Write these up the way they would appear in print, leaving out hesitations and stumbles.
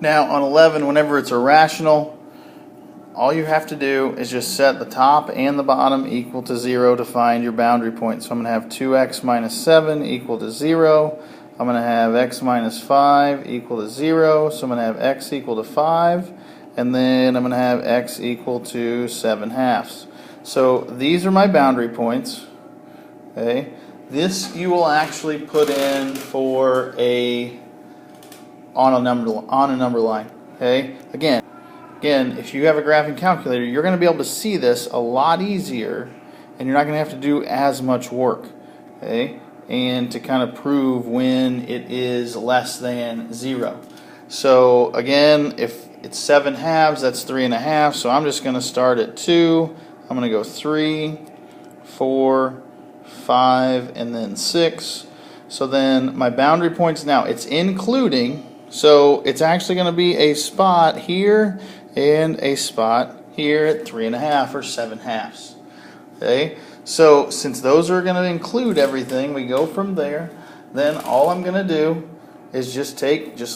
Now on 11, whenever it's irrational, all you have to do is just set the top and the bottom equal to 0 to find your boundary point. So I'm going to have 2x minus 7 equal to 0. I'm going to have x minus 5 equal to 0. So I'm going to have x equal to 5. And then I'm going to have x equal to 7/2. So these are my boundary points. Okay. This you will actually put in for on a number line. Okay. Again, if you have a graphing calculator, you're going to be able to see this a lot easier, and you're not going to have to do as much work. Okay. And to kind of prove when it is less than 0. So again, if it's 7/2, that's 3.5. So I'm just going to start at 2. I'm going to go 3, 4, 5, and then 6. So then my boundary points now, it's including, so it's actually going to be a spot here and a spot here at 3.5 or 7/2. Okay, so since those are going to include everything, we go from there. Then all I'm going to do is just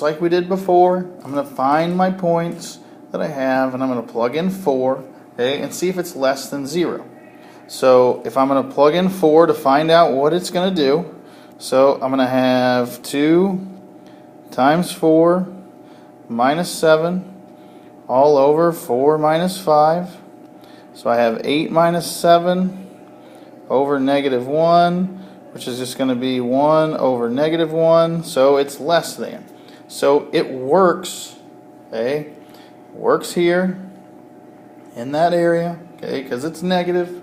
like we did before, I'm going to find my points that I have, and I'm going to plug in 4, okay, and see if it's less than 0. So if I'm going to plug in 4 to find out what it's going to do, so I'm going to have 2 times 4 minus 7 all over 4 minus 5. So I have 8 minus 7 over negative 1, which is just going to be 1 over negative 1, so it's less than. So it works, okay? Works here in that area, okay, because it's negative.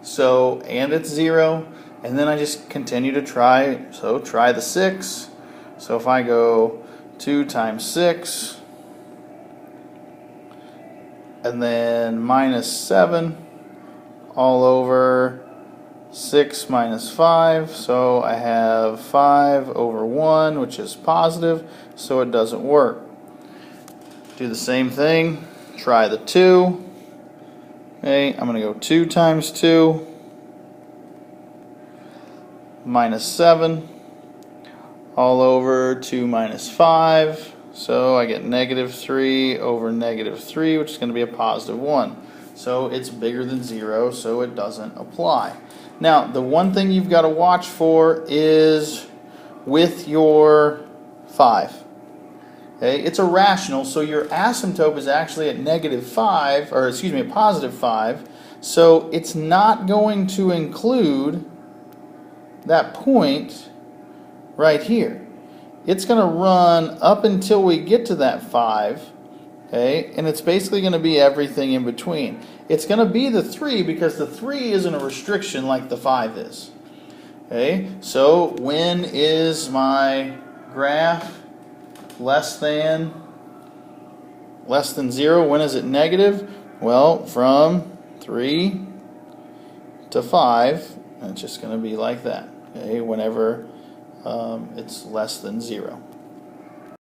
So, and it's 0, and then I just continue to try. So try the 6. So if I go 2 times 6, and then minus 7 all over 6 minus 5, so I have 5 over 1, which is positive, so it doesn't work. Do the same thing, try the 2. Okay, I'm going to go 2 times 2 minus 7 all over 2 minus 5, so I get negative 3 over negative 3, which is going to be a positive 1. So it's bigger than 0, so it doesn't apply. Now, the one thing you've got to watch for is with your 5. Okay, it's irrational, so your asymptote is actually at negative 5, or excuse me, a positive 5. So it's not going to include that point right here. It's going to run up until we get to that 5. Okay, and it's basically going to be everything in between. It's going to be the 3 because the 3 isn't a restriction like the 5 is. Okay, so when is my graph less than 0? When is it negative? Well, from 3 to 5, and it's just going to be like that. Okay, whenever it's less than 0.